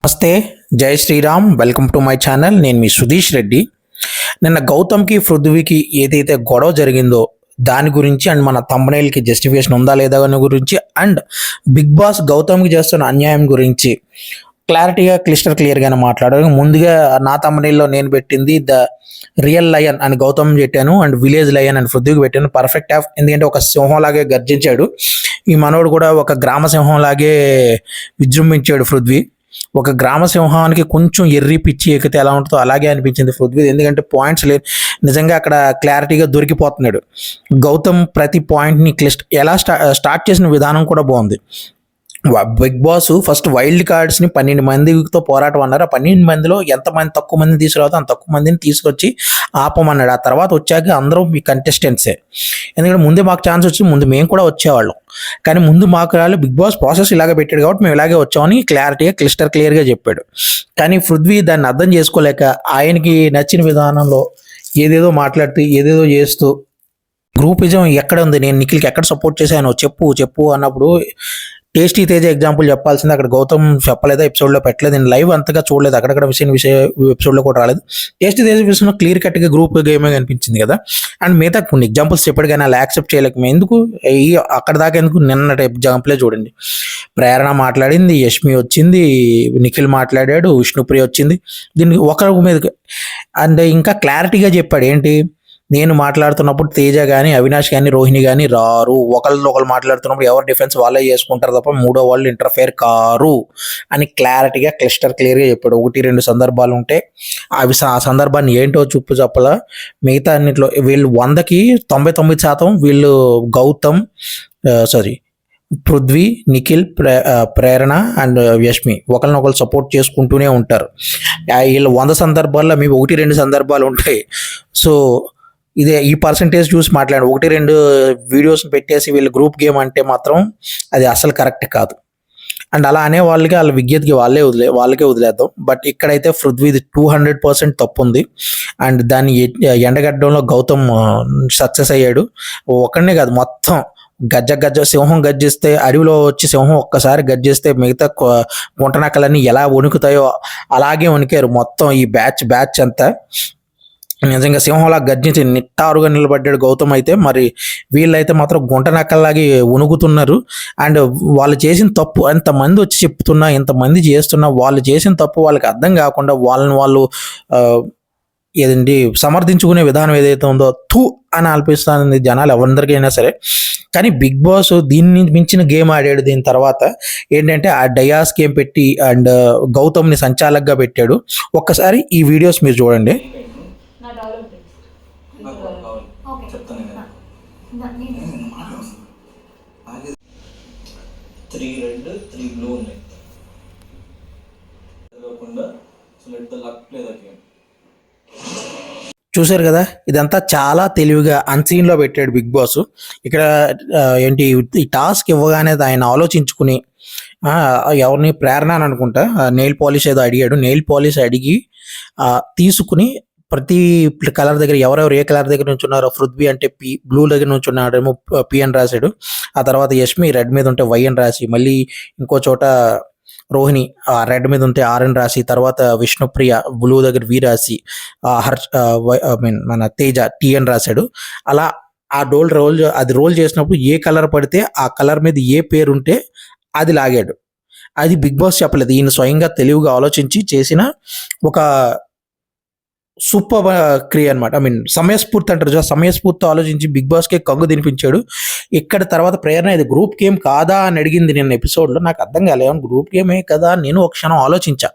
నమస్తే. జై Shriram. Welcome to my channel. నేను మీ సుధీష్ రెడ్డి. నిన్న గౌతమ్కి పృథ్వీకి ఏదైతే గొడవ జరిగిందో దాని గురించి అండ్ మన థంబ్నెయిల్కి జస్టిఫికేషన్ ఉందా లేదా అని గురించి అండ్ బిగ్ బాస్ గౌతమ్కి చేస్తున్న అన్యాయం గురించి క్లారిటీగా క్లియర్గానే మాట్లాడారు. ముందుగా నా థంబ్నెయిల్లో నేను పెట్టింది ద రియల్ లయన్ అని గౌతమ్ పెట్టాను అండ్ విలేజ్ లయన్ అని పృథ్వీకి పెట్టాను. పర్ఫెక్ట్ ఆఫ్, ఎందుకంటే ఒక సింహంలాగే గర్జించాడు. ఈ మనోడు కూడా ఒక గ్రామ సింహంలాగే విజృంభించాడు పృథ్వీ. ఒక గ్రామ సింహానికి కొంచెం ఎర్రి పిచ్చి ఎక్కితే ఎలా ఉంటుందో అలాగే అనిపించింది పృథ్వీ. ఎందుకంటే పాయింట్స్ లేదు, నిజంగా అక్కడ క్లారిటీగా దొరికిపోతున్నాడు. గౌతమ్ ప్రతి పాయింట్ని ఎలా స్టార్ట్ చేసిన విధానం కూడా బాగుంది. బిగ్ బాస్ ఫస్ట్ వైల్డ్ కార్డ్స్ని 12 మందితో పోరాటం అన్నారు. ఆ 12 మందిలో ఎంతమంది తక్కువ మందిని తీసుకురావద్దు అంత తక్కువ మందిని తీసుకొచ్చి ఆపమన్నాడు. ఆ తర్వాత వచ్చాక అందరూ మీ కంటెస్టెంట్సే. ఎందుకంటే ముందే మాకు ఛాన్స్ వచ్చి ముందు మేము కూడా వచ్చేవాళ్ళం, కానీ ముందు మాకు రాళ్ళు. బిగ్ బాస్ ప్రాసెస్ ఇలాగే పెట్టాడు కాబట్టి మేము ఇలాగే వచ్చామని క్లారిటీగా క్లియర్గా చెప్పాడు. కానీ పృథ్వీ దాన్ని అర్థం చేసుకోలేక ఆయనకి నచ్చిన విధానంలో ఏదేదో మాట్లాడుతూ ఏదేదో చేస్తూ గ్రూపిజం ఎక్కడ ఉంది, నేను నిఖిల్కి ఎక్కడ సపోర్ట్ చేశాను చెప్పు అన్నప్పుడు టేస్టీ తేజ ఎగ్జాంపుల్ చెప్పాల్సింది. అక్కడ గౌతమ్ చెప్పలేదు, ఎపిసోడ్లో పెట్టలేదు, నేను లైవ్ అంతగా చూడలేదు, అక్కడక్కడ విషయం ఎపిసోడ్లో కూడా రాలేదు. టేస్టీ తేజ విషయంలో క్లియర్ కట్గా గ్రూప్ గేమే కనిపించింది కదా. అండ్ మిగతా కొన్ని ఎగ్జాంపుల్స్ చెప్పాడు కానీ అలా యాక్సెప్ట్ చేయలేక ఎందుకు అక్కడ దాకా ఎందుకు, నిన్నటి ఎగ్జాంపులే చూడండి. ప్రేరణ మాట్లాడింది, యష్మి వచ్చింది, నిఖిల్ మాట్లాడాడు, విష్ణుప్రియ వచ్చింది. దీన్ని ఒకరి మీద అండ్ ఇంకా క్లారిటీగా చెప్పాడు. ఏంటి, నేను మాట్లాడుతున్నప్పుడు తేజ కానీ అవినాష్ కానీ రోహిణి కానీ రారు, ఒకళ్ళు మాట్లాడుతున్నప్పుడు ఎవరు డిఫెన్స్ వాళ్ళే చేసుకుంటారు తప్ప మూడో వాళ్ళు ఇంటర్ఫేర్ కారు అని క్లారిటీగా క్లియర్గా చెప్పాడు. 1-2 సందర్భాలు ఉంటే అవి ఆ సందర్భాన్ని ఏంటో చెప్పలా. మిగతా అన్నింటిలో వీళ్ళు 100కి 99% వీళ్ళు గౌతమ్ పృథ్వీ, నిఖిల్, ప్రేరణ అండ్ యష్మి ఒకరినొకరు సపోర్ట్ చేసుకుంటూనే ఉంటారు. వీళ్ళు 100 సందర్భాల్లో మేము 1-2 సందర్భాలు ఉంటాయి. సో ఇదే ఈ పర్సంటేజ్ చూసి మాట్లాడు. 1-2 వీడియోస్ని పెట్టేసి వీళ్ళు గ్రూప్ గేమ్ అంటే మాత్రం అది అసలు కరెక్ట్ కాదు. అండ్ అలా అనే వాళ్ళకి వాళ్ళ విజ్ఞతకి వాళ్ళకే వదిలేద్దాం. బట్ ఇక్కడైతే పృథ్వీది 200% తప్పు ఉంది. అండ్ దాన్ని ఎండగడ్డంలో గౌతమ్ సక్సెస్ అయ్యాడు. ఒక్కడనే కాదు, మొత్తం సింహం గర్జిస్తే, అడవిలో వచ్చి సింహం ఒక్కసారి గర్జిస్తే మిగతా గుంటనక్కలన్నీ ఎలా వణుకుతాయో అలాగే వణికారు మొత్తం ఈ బ్యాచ్ అంతా. నిజంగా సింహంలా గర్జించి నిట్టారుగా నిలబడ్డాడు గౌతమ్. అయితే మరి వీళ్ళైతే మాత్రం గుంట నక్కల్లాగే ఉనుగుతున్నారు. అండ్ వాళ్ళు చేసిన తప్పు ఎంతమంది వచ్చి చెప్తున్నా, ఎంతమంది చేస్తున్నా, వాళ్ళు చేసిన తప్పు వాళ్ళకి అర్థం కాకుండా వాళ్ళు ఏదండి సమర్థించుకునే విధానం ఏదైతే ఉందో అని అనిపిస్తుంది జనాలు ఎవరికైనా సరే. కానీ బిగ్ బాస్ దీన్ని మించిన గేమ్ ఆడాడు. దీని తర్వాత ఏంటంటే ఆ డయాస్ గేమ్ పెట్టి అండ్ గౌతమ్ని సంచాలకుగా పెట్టాడు. ఒక్కసారి ఈ వీడియోస్ మీరు చూడండి. చూశారు కదా, ఇదంతా చాలా తెలివిగా అన్సీన్లో పెట్టాడు బిగ్ బాస్. ఇక్కడ ఏంటి, ఈ టాస్క్ ఇవ్వగానే ఆయన ఆలోచించుకుని ఎవరిని ప్రేరణ అని అనుకుంటా నెయిల్ పాలిష్ ఏదో అడిగాడు. నెయిల్ పాలిష్ అడిగి తీసుకుని ప్రతి కలర్ దగ్గర ఎవరెవరు ఏ కలర్ దగ్గర నుంచి ఉన్నారో, పృథ్వీ అంటే బ్లూ దగ్గర నుంచి ఉన్నాడేమో పి అని రాశాడు. ఆ తర్వాత యష్మి రెడ్ మీద ఉంటే వై అని రాసి, మళ్ళీ ఇంకో చోట రోహిణి రెడ్ మీద ఉంటే ఆర్ అని రాసి, తర్వాత విష్ణుప్రియ బ్లూ దగ్గర వి రాసి, మన తేజ టీ అని రాశాడు. అలా ఆ రోల్ చేసినప్పుడు ఏ కలర్ పడితే ఆ కలర్ మీద ఏ పేరు ఉంటే అది లాగాడు. అది బిగ్ బాస్ చెప్పలేదు, ఈయన స్వయంగా తెలివిగా ఆలోచించి చేసిన ఒక సూపర్ క్రియ అనమాట. సమయస్ఫూర్తి అంటారు, సమయస్ఫూర్తితో ఆలోచించి బిగ్ బాస్కే కంగు తినిపించాడు. ఇక్కడ తర్వాత ప్రేరణ ఇది గ్రూప్ గేమ్ కాదా అని అడిగింది నిన్న ఎపిసోడ్లో. నాకు అర్థం కాలేదు, గ్రూప్ గేమే కదా నేను ఒక క్షణం ఆలోచించా.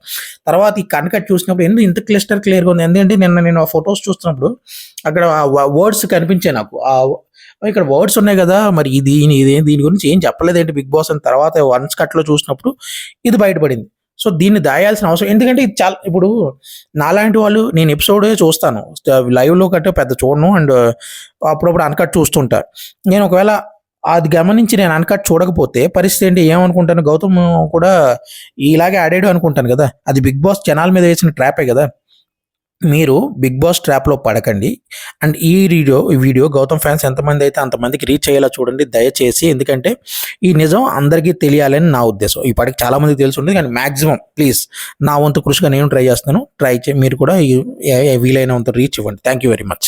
తర్వాత ఈ కట్ చూసినప్పుడు ఎందుకు ఇంత క్లియర్గా ఉంది, ఎందుకంటే నేను ఆ ఫొటోస్ చూస్తున్నప్పుడు అక్కడ వర్డ్స్ కనిపించాయి నాకు. ఇక్కడ వర్డ్స్ ఉన్నాయి కదా, మరి దీని గురించి ఏం చెప్పలేదేంటి బిగ్ బాస్ అని తర్వాత వన్స్ కట్లో చూసినప్పుడు ఇది బయటపడింది. సో దీన్ని దాయాల్సిన అవసరం, ఎందుకంటే ఇది చాలా, ఇప్పుడు నాలాంటి వాళ్ళు నేను ఎపిసోడే చూస్తాను, లైవ్లో కంటే పెద్ద చూడను. అండ్ అప్పుడప్పుడు అన్కట్ చూస్తుంటా. నేను ఒకవేళ అది గమనించి నేను అన్కట్ చూడకపోతే పరిస్థితి ఏంటి, ఏమనుకుంటాను, గౌతమ్ కూడా ఇలాగే ఆడాడు అనుకుంటాను కదా. అది బిగ్ బాస్ జనాల మీద వేసిన ట్రాపే కదా. మీరు బిగ్ బాస్ ట్రాప్లో పడకండి. అండ్ ఈ వీడియో గౌతమ్ ఫ్యాన్స్ ఎంతమంది అయితే అంతమందికి రీచ్ అయ్యేలా చూడండి దయచేసి. ఎందుకంటే ఈ నిజం అందరికీ తెలియాలని నా ఉద్దేశం. ఇప్పటికి చాలా మందికి తెలిసి ఉంటుంది, కానీ మ్యాక్సిమం ప్లీజ్ నా వంతు కృషిగా నేను ట్రై చేస్తాను. మీరు కూడా వీలైనంత రీచ్ ఇవ్వండి. Thank you very much.